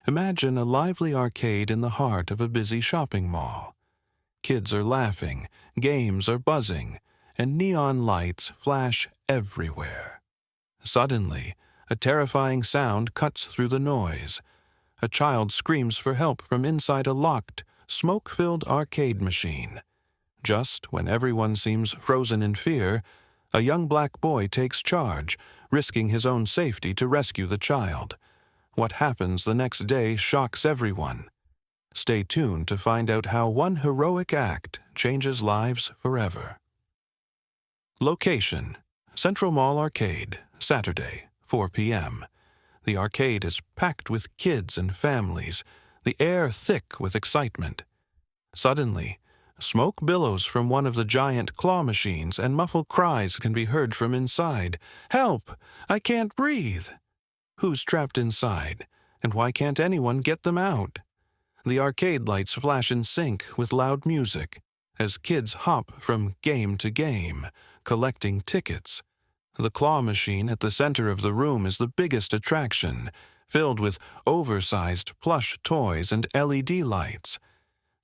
Imagine a lively arcade in the heart of a busy shopping mall. Kids are laughing, games are buzzing, and neon lights flash everywhere. Suddenly, a terrifying sound cuts through the noise. A child screams for help from inside a locked, smoke-filled arcade machine. Just when everyone seems frozen in fear, a young black boy takes charge, risking his own safety to rescue the child. What happens the next day shocks everyone. Stay tuned to find out how one heroic act changes lives forever. Location: Central Mall Arcade, Saturday, 4 p.m. The arcade is packed with kids and families, the air thick with excitement. Suddenly, smoke billows from one of the giant claw machines and muffled cries can be heard from inside. "Help! I can't breathe!" Who's trapped inside, and why can't anyone get them out? The arcade lights flash in sync with loud music as kids hop from game to game, collecting tickets. The claw machine at the center of the room is the biggest attraction, filled with oversized plush toys and LED lights.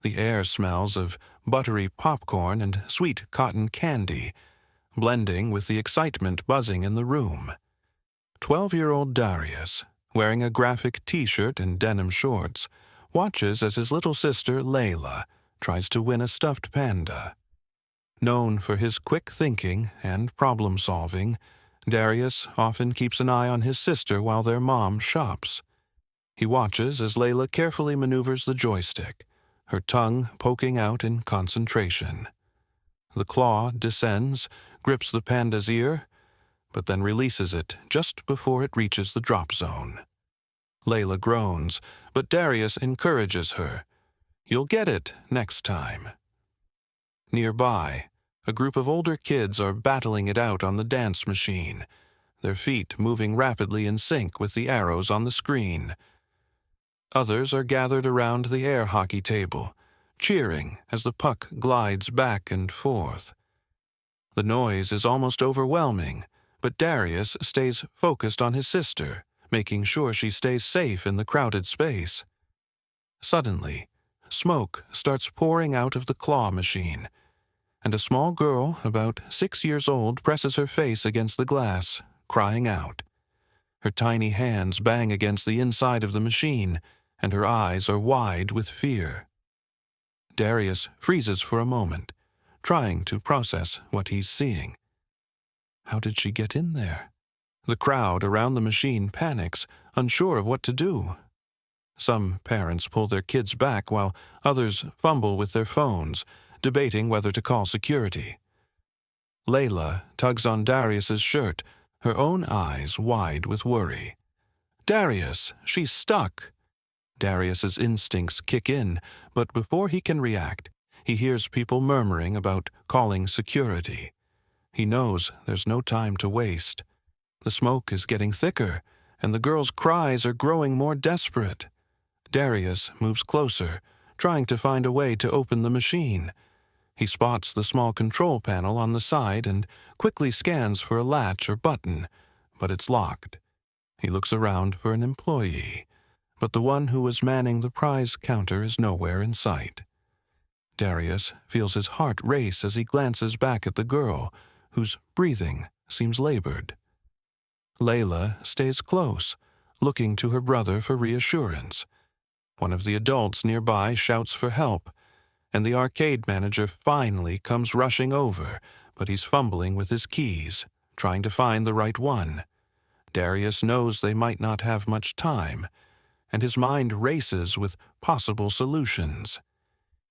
The air smells of buttery popcorn and sweet cotton candy, blending with the excitement buzzing in the room. 12-year-old Darius, wearing a graphic T-shirt and denim shorts, watches as his little sister Layla tries to win a stuffed panda. Known for his quick thinking and problem-solving, Darius often keeps an eye on his sister while their mom shops. He watches as Layla carefully maneuvers the joystick, her tongue poking out in concentration. The claw descends, grips the panda's ear, but then releases it just before it reaches the drop zone. Layla groans, but Darius encourages her. "You'll get it next time." Nearby, a group of older kids are battling it out on the dance machine, their feet moving rapidly in sync with the arrows on the screen. Others are gathered around the air hockey table, cheering as the puck glides back and forth. The noise is almost overwhelming, but Darius stays focused on his sister, making sure she stays safe in the crowded space. Suddenly, smoke starts pouring out of the claw machine, and a small girl, about 6 years old, presses her face against the glass, crying out. Her tiny hands bang against the inside of the machine, and her eyes are wide with fear. Darius freezes for a moment, trying to process what he's seeing. How did she get in there? The crowd around the machine panics, unsure of what to do. Some parents pull their kids back while others fumble with their phones, debating whether to call security. Layla tugs on Darius's shirt, her own eyes wide with worry. "Darius, she's stuck!" Darius's instincts kick in, but before he can react, he hears people murmuring about calling security. He knows there's no time to waste. The smoke is getting thicker, and the girl's cries are growing more desperate. Darius moves closer, trying to find a way to open the machine. He spots the small control panel on the side and quickly scans for a latch or button, but it's locked. He looks around for an employee, but the one who was manning the prize counter is nowhere in sight. Darius feels his heart race as he glances back at the girl, whose breathing seems labored. Layla stays close, looking to her brother for reassurance. One of the adults nearby shouts for help, and the arcade manager finally comes rushing over, but he's fumbling with his keys, trying to find the right one. Darius knows they might not have much time, and his mind races with possible solutions.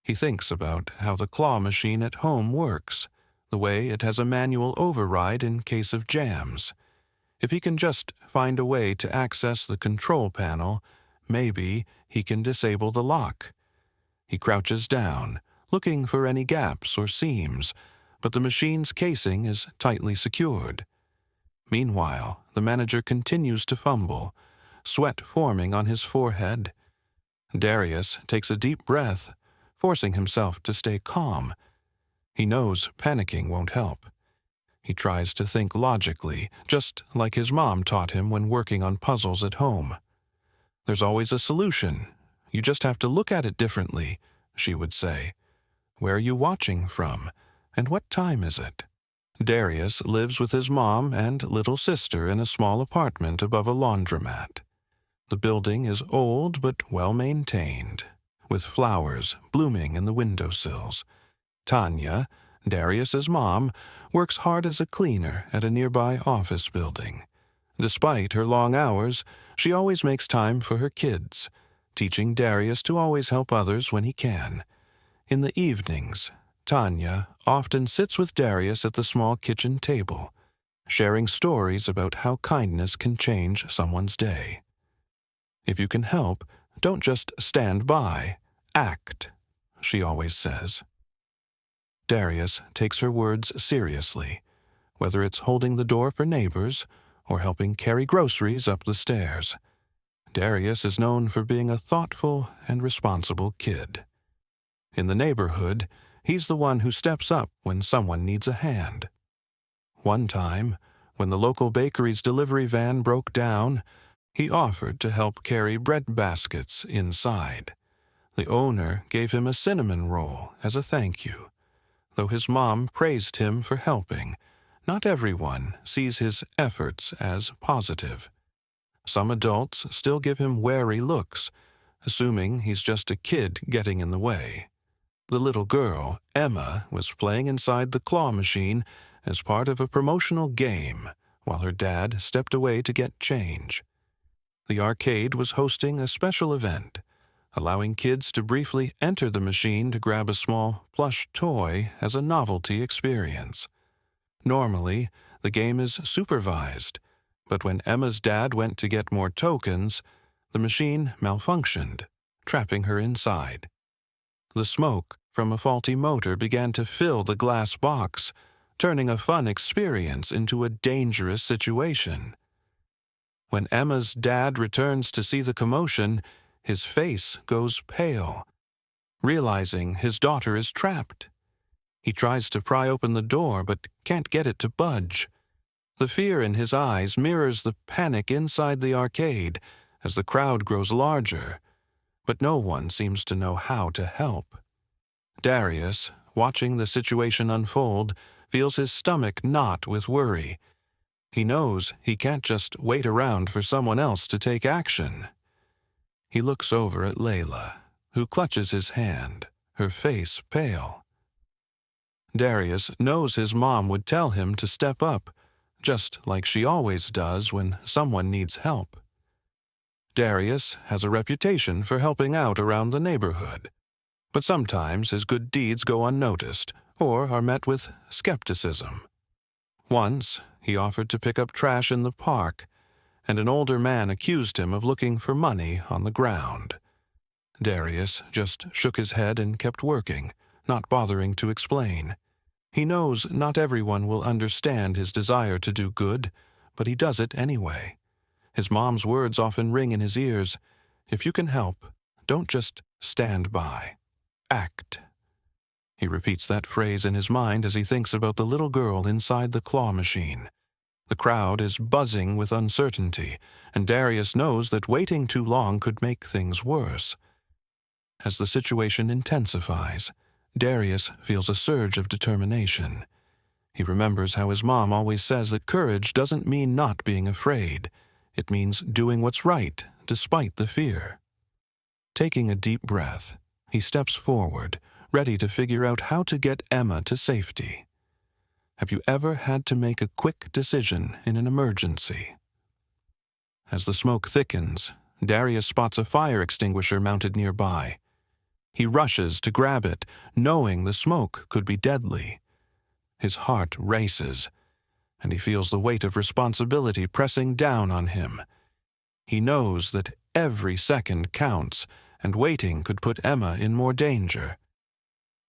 He thinks about how the claw machine at home works, the way it has a manual override in case of jams. If he can just find a way to access the control panel, maybe he can disable the lock. He crouches down, looking for any gaps or seams, but the machine's casing is tightly secured. Meanwhile, the manager continues to fumble, sweat forming on his forehead. Darius takes a deep breath, forcing himself to stay calm. He knows panicking won't help. He tries to think logically, just like his mom taught him when working on puzzles at home. "There's always a solution. You just have to look at it differently," she would say. "Where are you watching from? And what time is it?" Darius lives with his mom and little sister in a small apartment above a laundromat. The building is old but well-maintained, with flowers blooming in the windowsills. Tanya, Darius's mom, works hard as a cleaner at a nearby office building. Despite her long hours, she always makes time for her kids, teaching Darius to always help others when he can. In the evenings, Tanya often sits with Darius at the small kitchen table, sharing stories about how kindness can change someone's day. "If you can help, don't just stand by, act," she always says. Darius takes her words seriously, whether it's holding the door for neighbors or helping carry groceries up the stairs. Darius is known for being a thoughtful and responsible kid. In the neighborhood, he's the one who steps up when someone needs a hand. One time, when the local bakery's delivery van broke down, he offered to help carry bread baskets inside. The owner gave him a cinnamon roll as a thank you. Though his mom praised him for helping, not everyone sees his efforts as positive. Some adults still give him wary looks, assuming he's just a kid getting in the way. The little girl, Emma, was playing inside the claw machine as part of a promotional game while her dad stepped away to get change. The arcade was hosting a special event, allowing kids to briefly enter the machine to grab a small plush toy as a novelty experience. Normally, the game is supervised, but when Emma's dad went to get more tokens, the machine malfunctioned, trapping her inside. The smoke from a faulty motor began to fill the glass box, turning a fun experience into a dangerous situation. When Emma's dad returns to see the commotion, his face goes pale, realizing his daughter is trapped. He tries to pry open the door but can't get it to budge. The fear in his eyes mirrors the panic inside the arcade as the crowd grows larger, but no one seems to know how to help. Darius, watching the situation unfold, feels his stomach knot with worry. He knows he can't just wait around for someone else to take action. He looks over at Layla, who clutches his hand, her face pale. Darius knows his mom would tell him to step up, just like she always does when someone needs help. Darius has a reputation for helping out around the neighborhood, but sometimes his good deeds go unnoticed or are met with skepticism. Once, he offered to pick up trash in the park, and an older man accused him of looking for money on the ground. Darius just shook his head and kept working, not bothering to explain. He knows not everyone will understand his desire to do good, but he does it anyway. His mom's words often ring in his ears. "If you can help, don't just stand by. Act." He repeats that phrase in his mind as he thinks about the little girl inside the claw machine. The crowd is buzzing with uncertainty, and Darius knows that waiting too long could make things worse. As the situation intensifies, Darius feels a surge of determination. He remembers how his mom always says that courage doesn't mean not being afraid. It means doing what's right, despite the fear. Taking a deep breath, he steps forward, ready to figure out how to get Emma to safety. Have you ever had to make a quick decision in an emergency? As the smoke thickens, Darius spots a fire extinguisher mounted nearby. He rushes to grab it, knowing the smoke could be deadly. His heart races, and he feels the weight of responsibility pressing down on him. He knows that every second counts, and waiting could put Emma in more danger.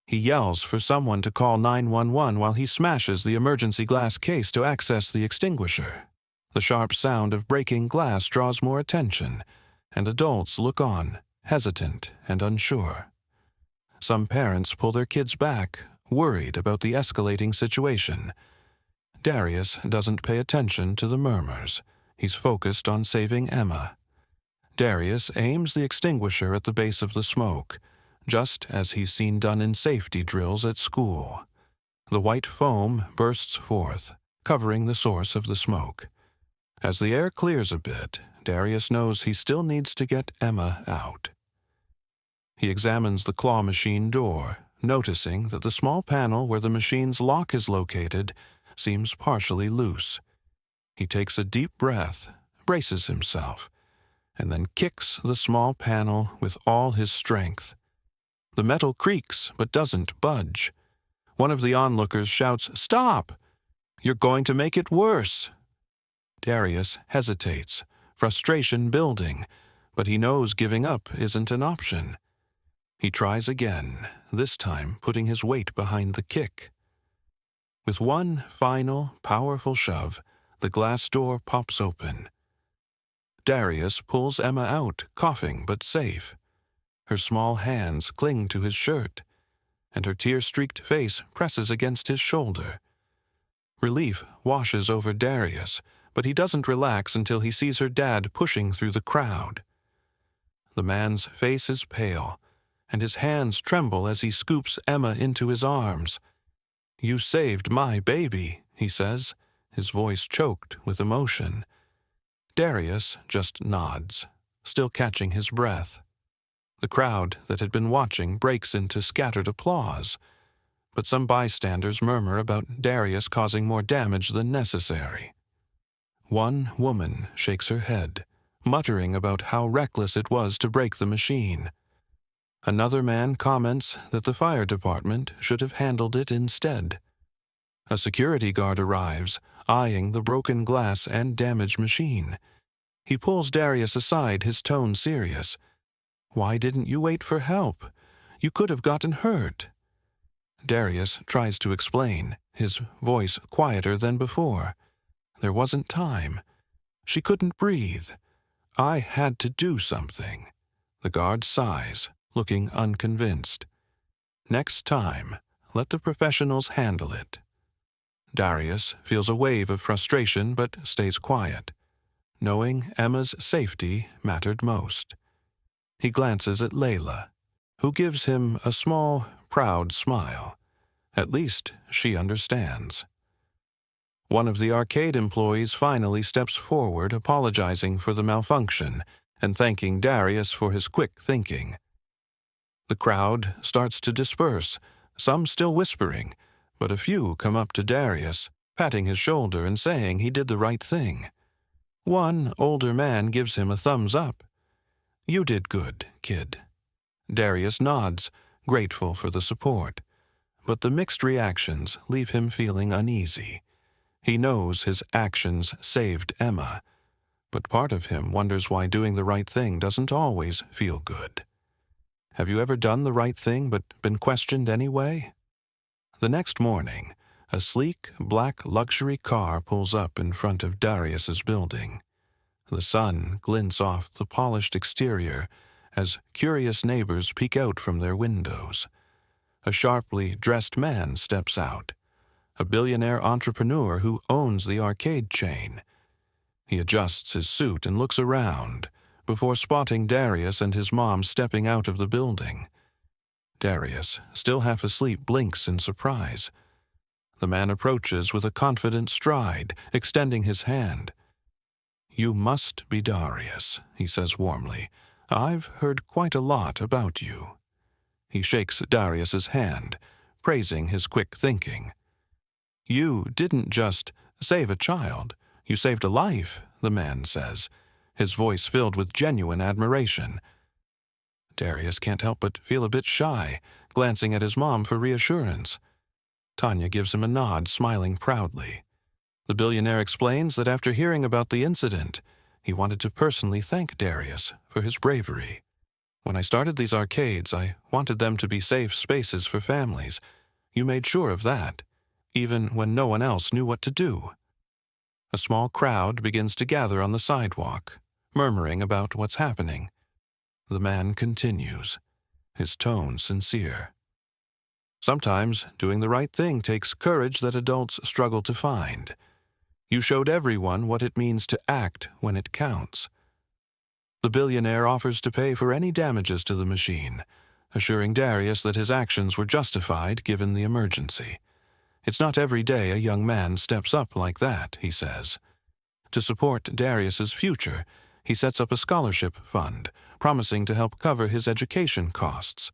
He yells for someone to call 911 while he smashes the emergency glass case to access the extinguisher. The sharp sound of breaking glass draws more attention, and adults look on, hesitant and unsure. Some parents pull their kids back, worried about the escalating situation. Darius doesn't pay attention to the murmurs. He's focused on saving Emma. Darius aims the extinguisher at the base of the smoke, just as he's seen done in safety drills at school. The white foam bursts forth, covering the source of the smoke. As the air clears a bit, Darius knows he still needs to get Emma out. He examines the claw machine door, noticing that the small panel where the machine's lock is located seems partially loose. He takes a deep breath, braces himself, and then kicks the small panel with all his strength. The metal creaks but doesn't budge. One of the onlookers shouts, "Stop! You're going to make it worse!" Darius hesitates, frustration building, but he knows giving up isn't an option. He tries again, this time putting his weight behind the kick. With one final, powerful shove, the glass door pops open. Darius pulls Emma out, coughing but safe. Her small hands cling to his shirt, and her tear-streaked face presses against his shoulder. Relief washes over Darius, but he doesn't relax until he sees her dad pushing through the crowd. The man's face is pale, and his hands tremble as he scoops Emma into his arms. "You saved my baby," he says, his voice choked with emotion. Darius just nods, still catching his breath. The crowd that had been watching breaks into scattered applause, but some bystanders murmur about Darius causing more damage than necessary. One woman shakes her head, muttering about how reckless it was to break the machine. Another man comments that the fire department should have handled it instead. A security guard arrives, eyeing the broken glass and damaged machine. He pulls Darius aside, his tone serious. "Why didn't you wait for help? You could have gotten hurt." Darius tries to explain, his voice quieter than before. "There wasn't time. She couldn't breathe. I had to do something." The guard sighs, looking unconvinced. "Next time, let the professionals handle it." Darius feels a wave of frustration but stays quiet, knowing Emma's safety mattered most. He glances at Layla, who gives him a small, proud smile. At least she understands. One of the arcade employees finally steps forward, apologizing for the malfunction and thanking Darius for his quick thinking. The crowd starts to disperse, some still whispering, but a few come up to Darius, patting his shoulder and saying he did the right thing. One older man gives him a thumbs up. "You did good, kid." Darius nods, grateful for the support, but the mixed reactions leave him feeling uneasy. He knows his actions saved Emma, but part of him wonders why doing the right thing doesn't always feel good. Have you ever done the right thing but been questioned anyway? The next morning, a sleek, black luxury car pulls up in front of Darius's building. The sun glints off the polished exterior as curious neighbors peek out from their windows. A sharply dressed man steps out, a billionaire entrepreneur who owns the arcade chain. He adjusts his suit and looks around before spotting Darius and his mom stepping out of the building. Darius, still half asleep, blinks in surprise. The man approaches with a confident stride, extending his hand. "You must be Darius," he says warmly. "I've heard quite a lot about you." He shakes Darius's hand, praising his quick thinking. "You didn't just save a child, you saved a life," the man says, his voice filled with genuine admiration. Darius can't help but feel a bit shy, glancing at his mom for reassurance. Tanya gives him a nod, smiling proudly. The billionaire explains that after hearing about the incident, he wanted to personally thank Darius for his bravery. "When I started these arcades, I wanted them to be safe spaces for families. You made sure of that, even when no one else knew what to do." A small crowd begins to gather on the sidewalk, murmuring about what's happening. The man continues, his tone sincere. "Sometimes doing the right thing takes courage that adults struggle to find. You showed everyone what it means to act when it counts." The billionaire offers to pay for any damages to the machine, assuring Darius that his actions were justified given the emergency. It's not every day a young man steps up like that, he says. To support Darius's future, he sets up a scholarship fund, promising to help cover his education costs.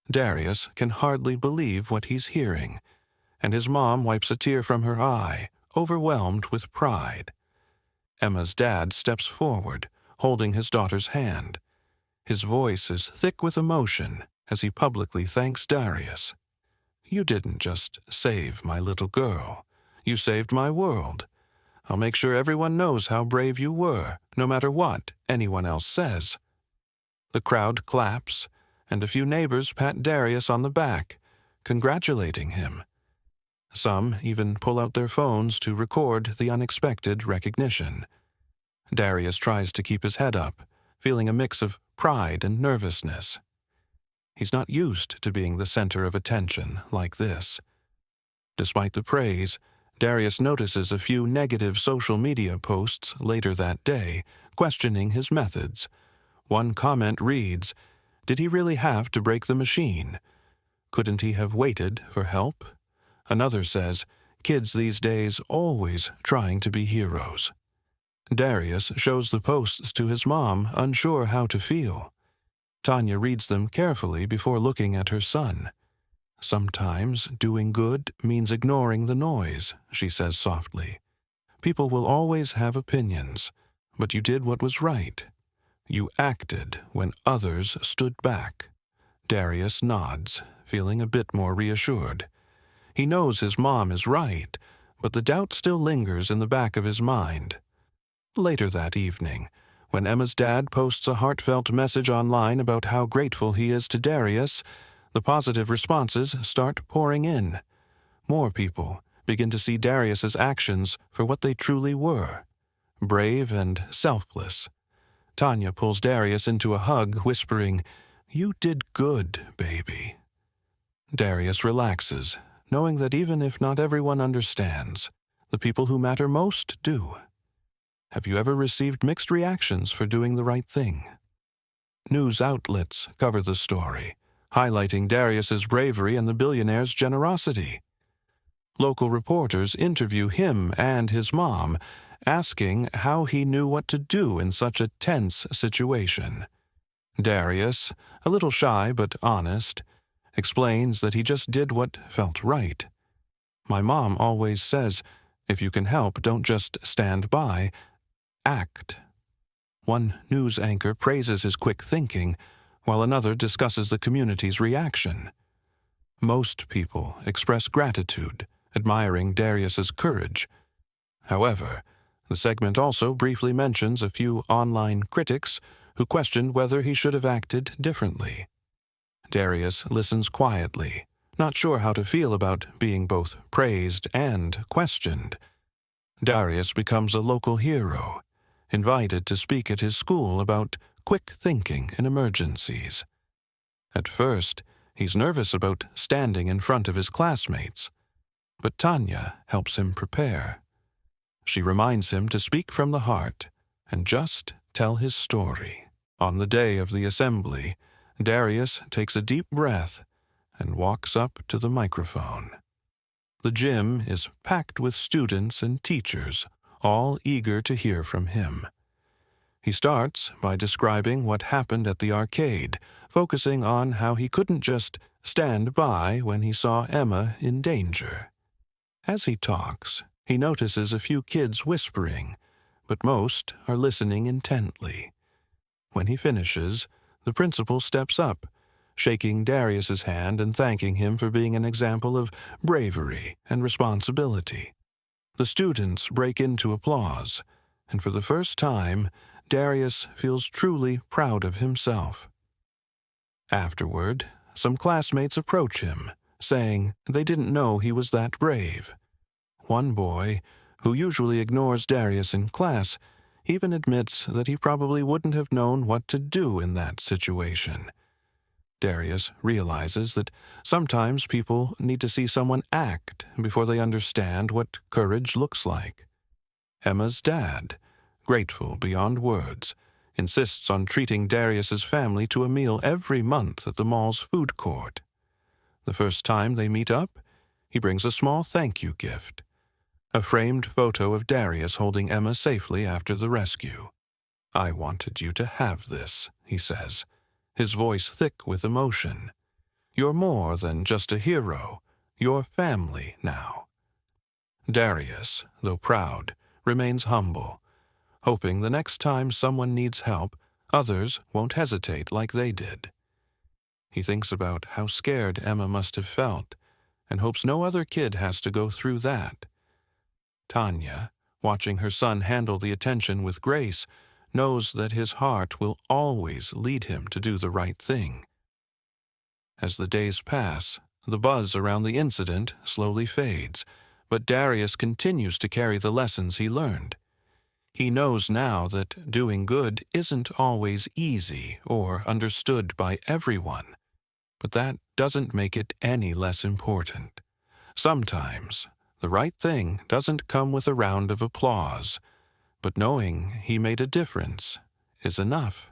Darius can hardly believe what he's hearing, and his mom wipes a tear from her eye, overwhelmed with pride. Emma's dad steps forward, holding his daughter's hand. His voice is thick with emotion as he publicly thanks Darius. "You didn't just save my little girl. You saved my world. I'll make sure everyone knows how brave you were, no matter what anyone else says." The crowd claps, and a few neighbors pat Darius on the back, congratulating him. Some even pull out their phones to record the unexpected recognition. Darius tries to keep his head up, feeling a mix of pride and nervousness. He's not used to being the center of attention like this. Despite the praise, Darius notices a few negative social media posts later that day, questioning his methods. One comment reads, "Did he really have to break the machine? Couldn't he have waited for help?" Another says, "Kids these days always trying to be heroes." Darius shows the posts to his mom, unsure how to feel. Tanya reads them carefully before looking at her son. "Sometimes doing good means ignoring the noise," she says softly. "People will always have opinions, but you did what was right. You acted when others stood back." Darius nods, feeling a bit more reassured. He knows his mom is right, but the doubt still lingers in the back of his mind. Later that evening, when Emma's dad posts a heartfelt message online about how grateful he is to Darius, the positive responses start pouring in. More people begin to see Darius's actions for what they truly were: brave and selfless. Tanya pulls Darius into a hug, whispering, "You did good, baby." Darius relaxes, knowing that even if not everyone understands, the people who matter most do. Have you ever received mixed reactions for doing the right thing? News outlets cover the story, highlighting Darius's bravery and the billionaire's generosity. Local reporters interview him and his mom, asking how he knew what to do in such a tense situation. Darius, a little shy but honest, explains that he just did what felt right. "My mom always says, if you can help, don't just stand by, act." One news anchor praises his quick thinking, while another discusses the community's reaction. Most people express gratitude, admiring Darius's courage. However, the segment also briefly mentions a few online critics who questioned whether he should have acted differently. Darius listens quietly, not sure how to feel about being both praised and questioned. Darius becomes a local hero, invited to speak at his school about quick thinking in emergencies. At first, he's nervous about standing in front of his classmates, but Tanya helps him prepare. She reminds him to speak from the heart and just tell his story. On the day of the assembly, Darius takes a deep breath and walks up to the microphone. The gym is packed with students and teachers, all eager to hear from him. He starts by describing what happened at the arcade, focusing on how he couldn't just stand by when he saw Emma in danger. As he talks, he notices a few kids whispering, but most are listening intently. When he finishes, the principal steps up, shaking Darius's hand and thanking him for being an example of bravery and responsibility. The students break into applause, and for the first time, Darius feels truly proud of himself. Afterward, some classmates approach him, saying they didn't know he was that brave. One boy, who usually ignores Darius in class, even admits that he probably wouldn't have known what to do in that situation. Darius realizes that sometimes people need to see someone act before they understand what courage looks like. Emma's dad, grateful beyond words, insists on treating Darius's family to a meal every month at the mall's food court. The first time they meet up, he brings a small thank you gift, a framed photo of Darius holding Emma safely after the rescue. "I wanted you to have this," he says, his voice thick with emotion. "You're more than just a hero. You're family now." Darius, though proud, remains humble, hoping the next time someone needs help, others won't hesitate like they did. He thinks about how scared Emma must have felt and hopes no other kid has to go through that. Tanya, watching her son handle the attention with grace, knows that his heart will always lead him to do the right thing. As the days pass, the buzz around the incident slowly fades, but Darius continues to carry the lessons he learned. He knows now that doing good isn't always easy or understood by everyone, but that doesn't make it any less important. Sometimes, the right thing doesn't come with a round of applause, but knowing he made a difference is enough.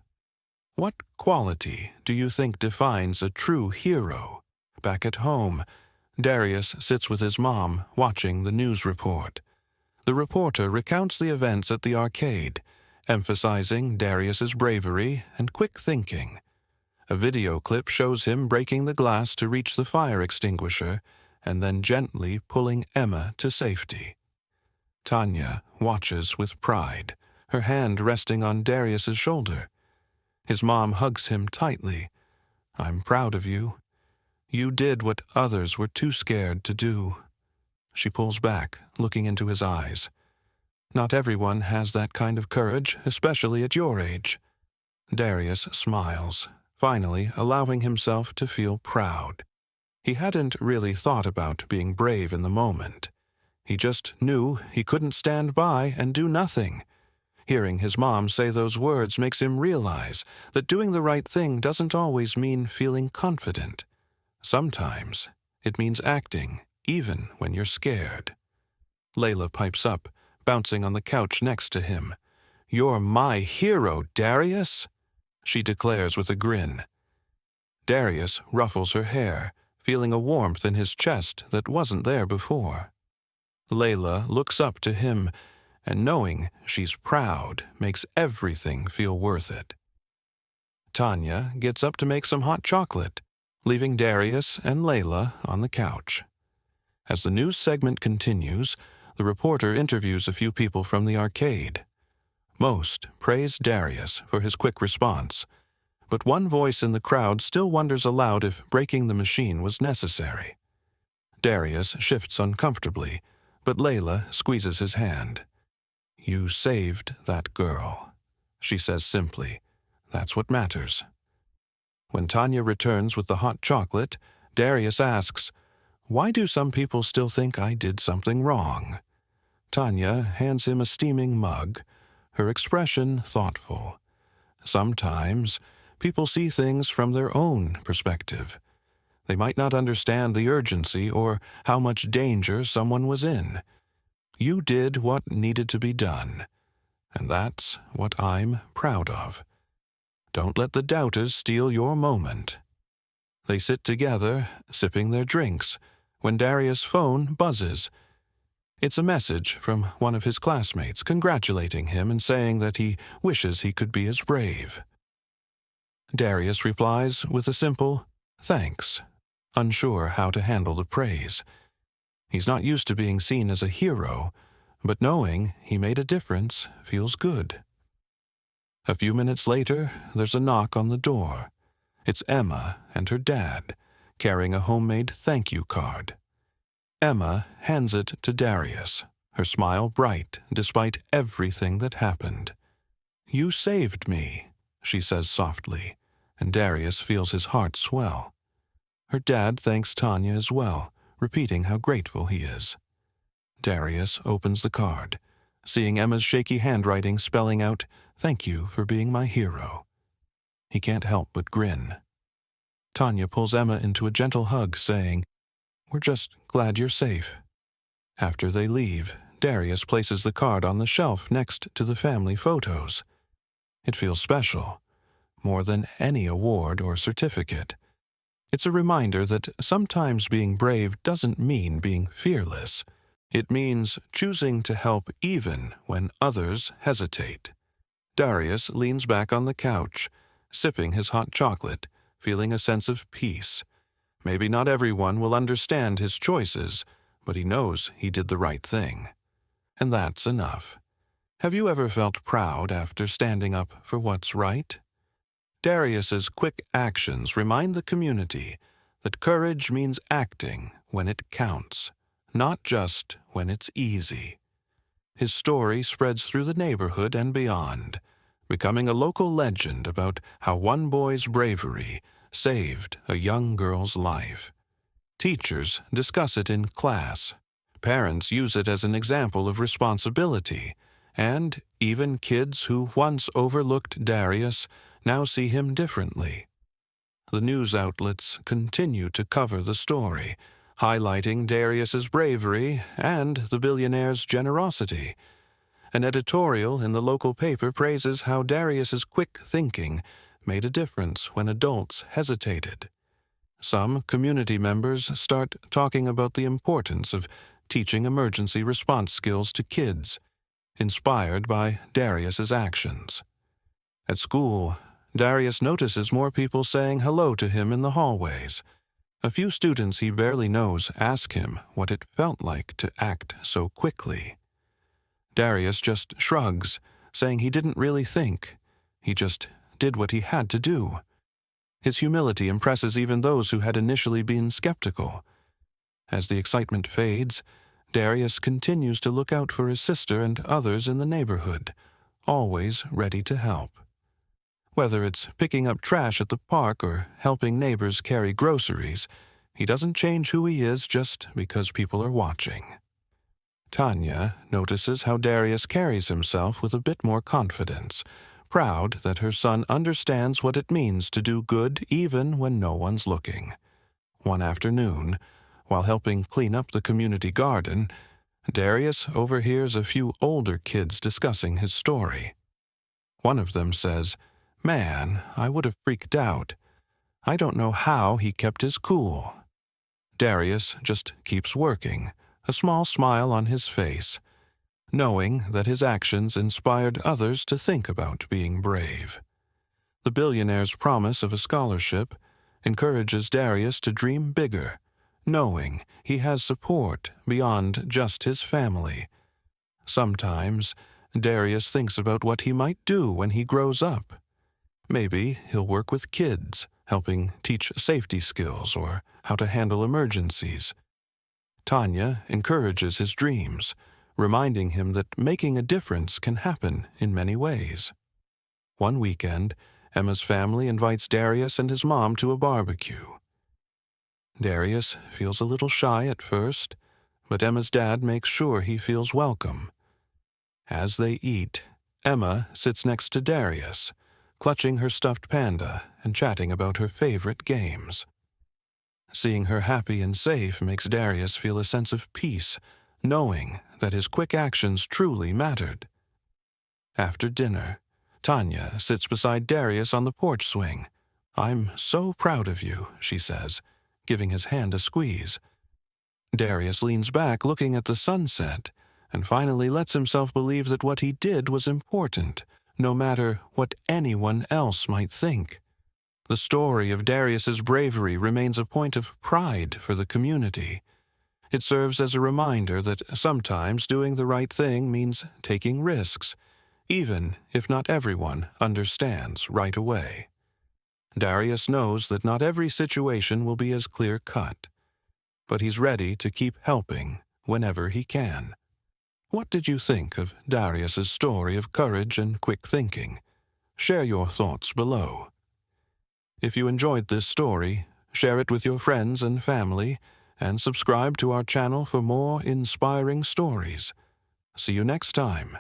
What quality do you think defines a true hero? Back at home, Darius sits with his mom watching the news report. The reporter recounts the events at the arcade, emphasizing Darius's bravery and quick thinking. A video clip shows him breaking the glass to reach the fire extinguisher and then gently pulling Emma to safety. Tanya watches with pride, her hand resting on Darius's shoulder. His mom hugs him tightly. "I'm proud of you. You did what others were too scared to do." She pulls back, looking into his eyes. "Not everyone has that kind of courage, especially at your age." Darius smiles, finally allowing himself to feel proud. He hadn't really thought about being brave in the moment. He just knew he couldn't stand by and do nothing. Hearing his mom say those words makes him realize that doing the right thing doesn't always mean feeling confident. Sometimes it means acting, even when you're scared. Layla pipes up, bouncing on the couch next to him. "You're my hero, Darius," she declares with a grin. Darius ruffles her hair, feeling a warmth in his chest that wasn't there before. Layla looks up to him, and knowing she's proud makes everything feel worth it. Tanya gets up to make some hot chocolate, leaving Darius and Layla on the couch. As the news segment continues, the reporter interviews a few people from the arcade. Most praise Darius for his quick response, but one voice in the crowd still wonders aloud if breaking the machine was necessary. Darius shifts uncomfortably, but Layla squeezes his hand. "You saved that girl," she says simply. "That's what matters." When Tanya returns with the hot chocolate, Darius asks, "Why do some people still think I did something wrong?" Tanya hands him a steaming mug, her expression thoughtful. Sometimes people see things from their own perspective. They might not understand the urgency or how much danger someone was in. You did what needed to be done, and that's what I'm proud of. Don't let the doubters steal your moment. They sit together, sipping their drinks, when Darius' phone buzzes. It's a message from one of his classmates congratulating him and saying that he wishes he could be as brave. Darius replies with a simple, "Thanks," unsure how to handle the praise. He's not used to being seen as a hero, but knowing he made a difference feels good. A few minutes later, there's a knock on the door. It's Emma and her dad, carrying a homemade thank you card. Emma hands it to Darius, her smile bright despite everything that happened. "You saved me," she says softly, and Darius feels his heart swell. Her dad thanks Tanya as well, repeating how grateful he is. Darius opens the card, seeing Emma's shaky handwriting spelling out, "Thank you for being my hero." He can't help but grin. Tanya pulls Emma into a gentle hug, saying, "We're just glad you're safe." After they leave, Darius places the card on the shelf next to the family photos. It feels special, more than any award or certificate. It's a reminder that sometimes being brave doesn't mean being fearless. It means choosing to help even when others hesitate. Darius leans back on the couch, sipping his hot chocolate, feeling a sense of peace. Maybe not everyone will understand his choices, but he knows he did the right thing. And that's enough. Have you ever felt proud after standing up for what's right? Darius's quick actions remind the community that courage means acting when it counts, not just when it's easy. His story spreads through the neighborhood and beyond, becoming a local legend about how one boy's bravery saved a young girl's life. Teachers discuss it in class. Parents use it as an example of responsibility, and even kids who once overlooked Darius now see him differently. The news outlets continue to cover the story, highlighting Darius's bravery and the billionaire's generosity. An editorial in the local paper praises how Darius's quick thinking made a difference when adults hesitated. Some community members start talking about the importance of teaching emergency response skills to kids, inspired by Darius's actions. At school, Darius notices more people saying hello to him in the hallways. A few students he barely knows ask him what it felt like to act so quickly. Darius just shrugs, saying he didn't really think. He just did what he had to do. His humility impresses even those who had initially been skeptical. As the excitement fades, Darius continues to look out for his sister and others in the neighborhood, always ready to help. Whether it's picking up trash at the park or helping neighbors carry groceries, he doesn't change who he is just because people are watching. Tanya notices how Darius carries himself with a bit more confidence, proud that her son understands what it means to do good even when no one's looking. One afternoon, while helping clean up the community garden, Darius overhears a few older kids discussing his story. One of them says, "Man, I would have freaked out. I don't know how he kept his cool." Darius just keeps working, a small smile on his face, knowing that his actions inspired others to think about being brave. The billionaire's promise of a scholarship encourages Darius to dream bigger, knowing he has support beyond just his family. Sometimes, Darius thinks about what he might do when he grows up. Maybe he'll work with kids, helping teach safety skills or how to handle emergencies. Tanya encourages his dreams, reminding him that making a difference can happen in many ways. One weekend, Emma's family invites Darius and his mom to a barbecue. Darius feels a little shy at first, but Emma's dad makes sure he feels welcome. As they eat, Emma sits next to Darius, clutching her stuffed panda and chatting about her favorite games. Seeing her happy and safe makes Darius feel a sense of peace, knowing that his quick actions truly mattered. After dinner, Tanya sits beside Darius on the porch swing. "I'm so proud of you," she says, giving his hand a squeeze. Darius leans back looking at the sunset and finally lets himself believe that what he did was important, no matter what anyone else might think. The story of Darius's bravery remains a point of pride for the community. It serves as a reminder that sometimes doing the right thing means taking risks, even if not everyone understands right away. Darius knows that not every situation will be as clear-cut, but he's ready to keep helping whenever he can. What did you think of Darius's story of courage and quick thinking? Share your thoughts below. If you enjoyed this story, share it with your friends and family, and subscribe to our channel for more inspiring stories. See you next time.